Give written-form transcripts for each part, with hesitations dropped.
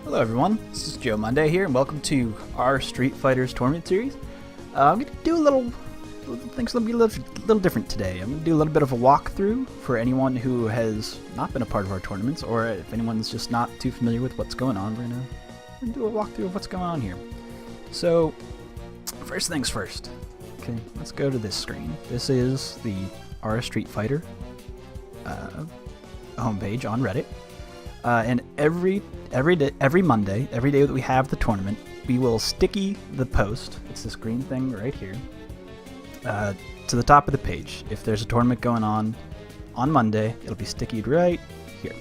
Hello everyone, this is Joe Monday here, and welcome to our Street Fighters Tournament Series. I'm going to do things will be a little different today. I'm going to do a little bit of a walkthrough for anyone who has not been a part of our tournaments, or if anyone's just not too familiar with what's going on, we're going to do a walkthrough of what's going on here. So, first things first. Okay, let's go to this screen. This is the our Street Fighter homepage on Reddit. And every Monday, every day that we have the tournament, we will sticky the post. It's this green thing right here to the top of the page. If there's a tournament going on Monday, it'll be stickied right here.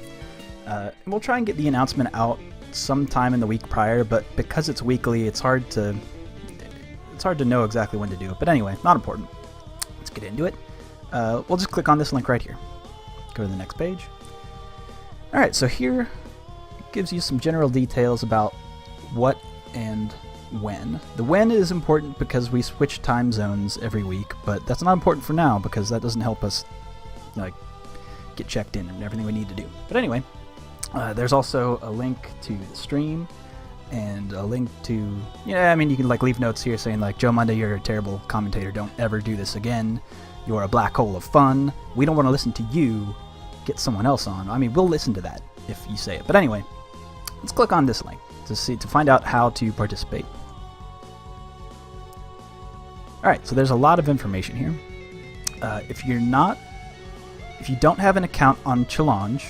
And we'll try and get the announcement out sometime in the week prior, but because it's weekly, it's hard to know exactly when to do it. But anyway, not important. Let's get into it. We'll just click on this link right here. Go to the next page. Alright, so here it gives you some general details about what and when. The when is important because we switch time zones every week, but that's not important for now because that doesn't help us get checked in and everything we need to do. But anyway, there's also a link to the stream and a link to, you can leave notes here saying Joe Monday, you're a terrible commentator, don't ever do this again, you're a black hole of fun, we don't want to listen to you, get someone else on. We'll listen to that if you say it. But anyway, let's click on this link to find out how to participate. Alright, so there's a lot of information here. If you don't have an account on Challenge,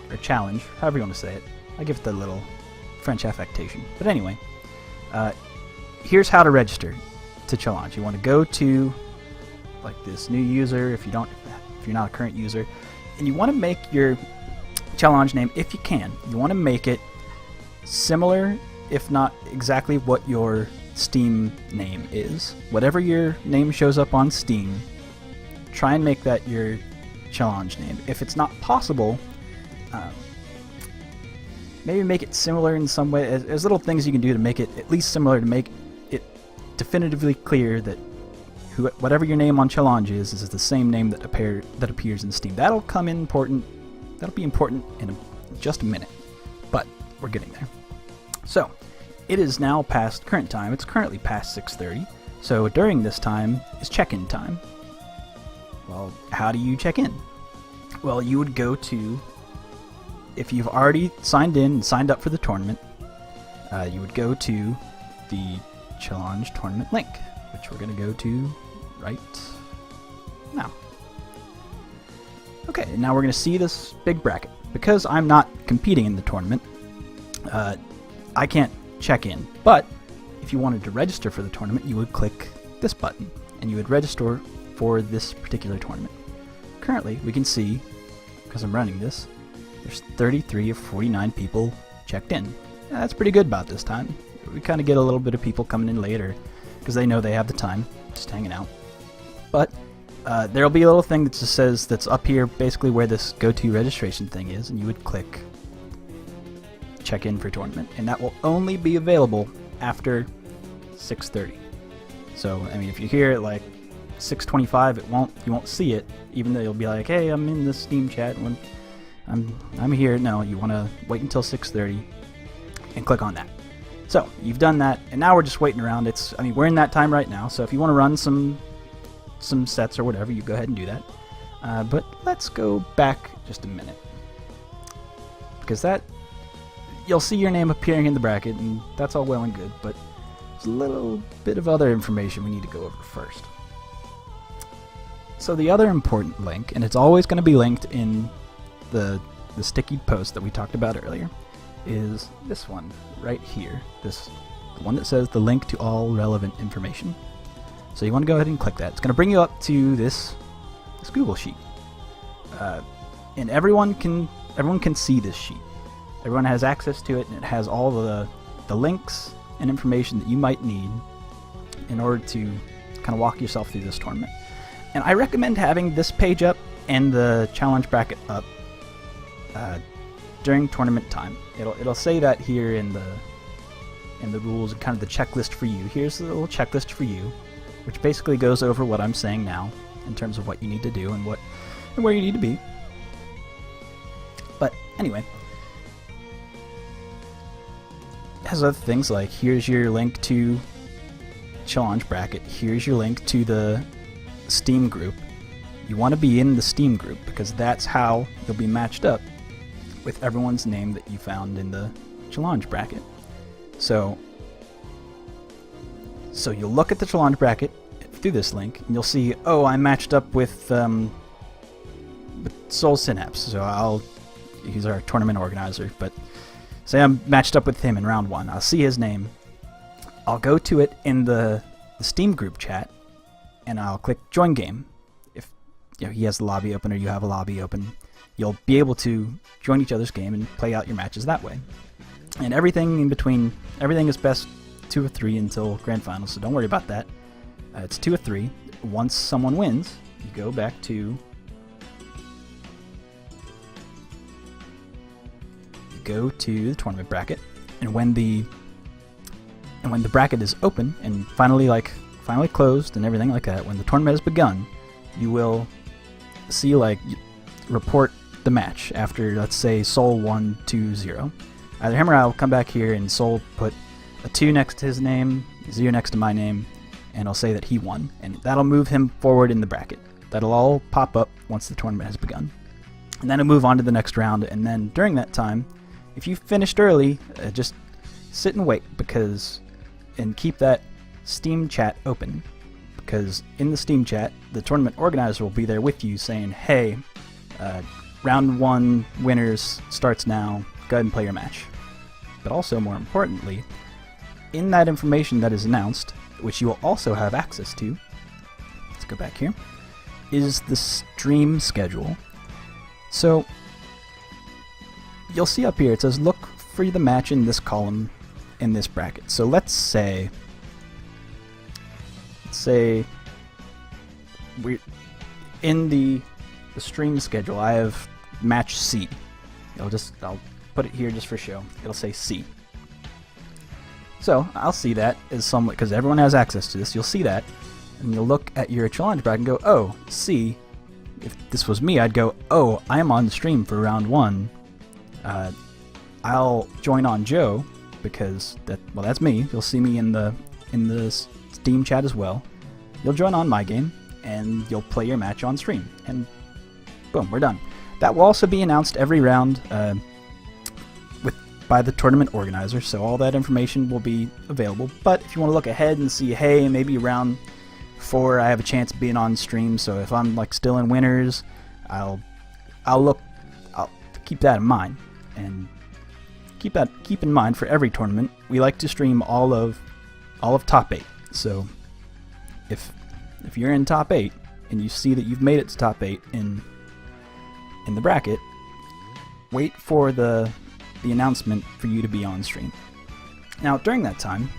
or Challenge, however you want to say it, I give it the little French affectation. But anyway, here's how to register to Challenge. You want to go to this new user if you're not a current user. And you want to make your challenge name, if you can, you want to make it similar, if not exactly what your Steam name is. Whatever your name shows up on Steam, try and make that your challenge name. If it's not possible, maybe make it similar in some way. There's little things you can do to make it at least similar, to make it definitively clear that whatever your name on Challenge is the same name that appears in Steam. That'll be important in just a minute, but we're getting there. So, it is now past current time. It's currently past 6:30. So during this time is check-in time. Well, how do you check in? Well, you would go to, if you've already signed in and signed up for the tournament, you would go to the Challenge tournament link, which we're going to go to right now. Okay, now we're going to see this big bracket. Because I'm not competing in the tournament, I can't check in. But if you wanted to register for the tournament, you would click this button, and you would register for this particular tournament. Currently, we can see, because I'm running this, there's 33 of 49 people checked in. Yeah, that's pretty good about this time. We kind of get a little bit of people coming in later, because they know they have the time, just hanging out. But there'll be a little thing that just says, that's up here basically where this go-to registration thing is, and you would click check in for tournament, and that will only be available after 6:30. So if you're here at 6:25, you won't see it, even though you'll be like, hey, I'm in the Steam chat when I'm here. No, you want to wait until 6:30 and click on that. So you've done that, and now we're just waiting around. We're in that time right now, so if you want to run some sets or whatever, you go ahead and do that. But let's go back just a minute, because you'll see your name appearing in the bracket, and that's all well and good, but there's a little bit of other information we need to go over first. So the other important link, and it's always going to be linked in the sticky post that we talked about earlier, is this one right here. The one that says the link to all relevant information. So you want to go ahead and click that. It's going to bring you up to this Google sheet, and everyone can see this sheet. Everyone has access to it, and it has all the links and information that you might need in order to kind of walk yourself through this tournament. And I recommend having this page up and the challenge bracket up during tournament time. It'll say that here in the rules and kind of the checklist for you. Here's the little checklist for you, which basically goes over what I'm saying now in terms of what you need to do and where you need to be. But anyway, has other things like, here's your link to Challenge Bracket, here's your link to the Steam group. You want to be in the Steam group because that's how you'll be matched up with everyone's name that you found in the Challenge Bracket. So you'll look at the Challenge Bracket through this link, and you'll see, oh, I'm matched up with Soul Synapse, so he's our tournament organizer, but say I'm matched up with him in round 1. I'll see his name. I'll go to it in the Steam group chat, and I'll click Join Game. If he has the lobby open or you have a lobby open, you'll be able to join each other's game and play out your matches that way. And everything in between, everything is best 2 of 3 until Grand Finals, so don't worry about that. It's 2 of 3. Once someone wins, you go back to the tournament bracket, and when the bracket is open and finally closed and everything like that, when the tournament has begun, you will see report the match after, let's say, Soul 1-2-0. Either him or I will come back here and Soul put a 2 next to his name, 0 next to my name, and I'll say that he won, and that'll move him forward in the bracket. That'll all pop up once the tournament has begun. And then it'll move on to the next round, and then during that time, if you finished early, just sit and wait, and keep that Steam chat open, because in the Steam chat, the tournament organizer will be there with you saying, hey, round 1 winners starts now, go ahead and play your match. But also, more importantly, in that information that is announced, which you will also have access to, let's go back here, is the stream schedule. So you'll see up here, it says look for the match in this column in this bracket. So let's say we're in the stream schedule, I have match C. I'll put it here just for show. It'll say C. So I'll see that as somewhat, because everyone has access to this. You'll see that, and you'll look at your challenge bracket and go, oh, C. If this was me, I'd go, oh, I'm on the stream for round 1. I'll join on Joe, because that's me. You'll see me in the Steam chat as well. You'll join on my game, and you'll play your match on stream, and boom, we're done. That will also be announced every round by the tournament organizer, so all that information will be available. But if you want to look ahead and see, hey, maybe round 4 I have a chance of being on stream, so if I'm still in winners, I'll keep that in mind. And keep in mind, for every tournament, we like to stream all of top 8. So if you're in top 8 and you see that you've made it to top 8 in the bracket, wait for the announcement for you to be on stream. Now, during that time,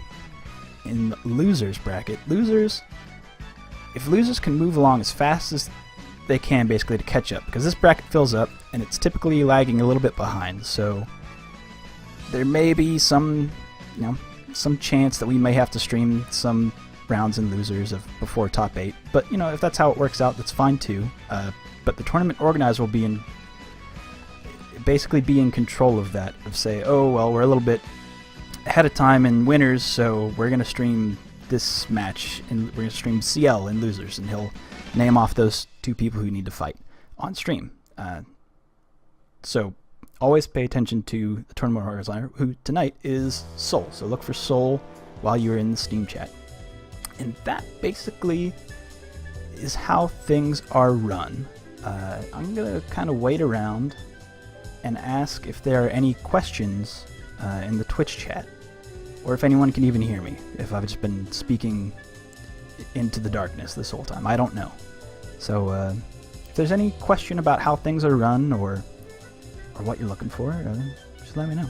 in the losers bracket, if losers can move along as fast as they can, basically, to catch up, because this bracket fills up and it's typically lagging a little bit behind, so there may be some chance that we may have to stream some rounds in losers before top 8, but if that's how it works out, that's fine too. But the tournament organizer will be in control of that, of say, oh, well, we're a little bit ahead of time in winners, so we're going to stream this match, and we're going to stream CL in losers, and he'll name off those 2 people who need to fight on stream. So always pay attention to the tournament organizer, who tonight is Soul. So look for Soul while you're in the Steam chat. And that basically is how things are run. I'm going to kind of wait around and ask if there are any questions in the Twitch chat, or if anyone can even hear me, if I've just been speaking into the darkness this whole time. I don't know. So if there's any question about how things are run, or what you're looking for, just let me know.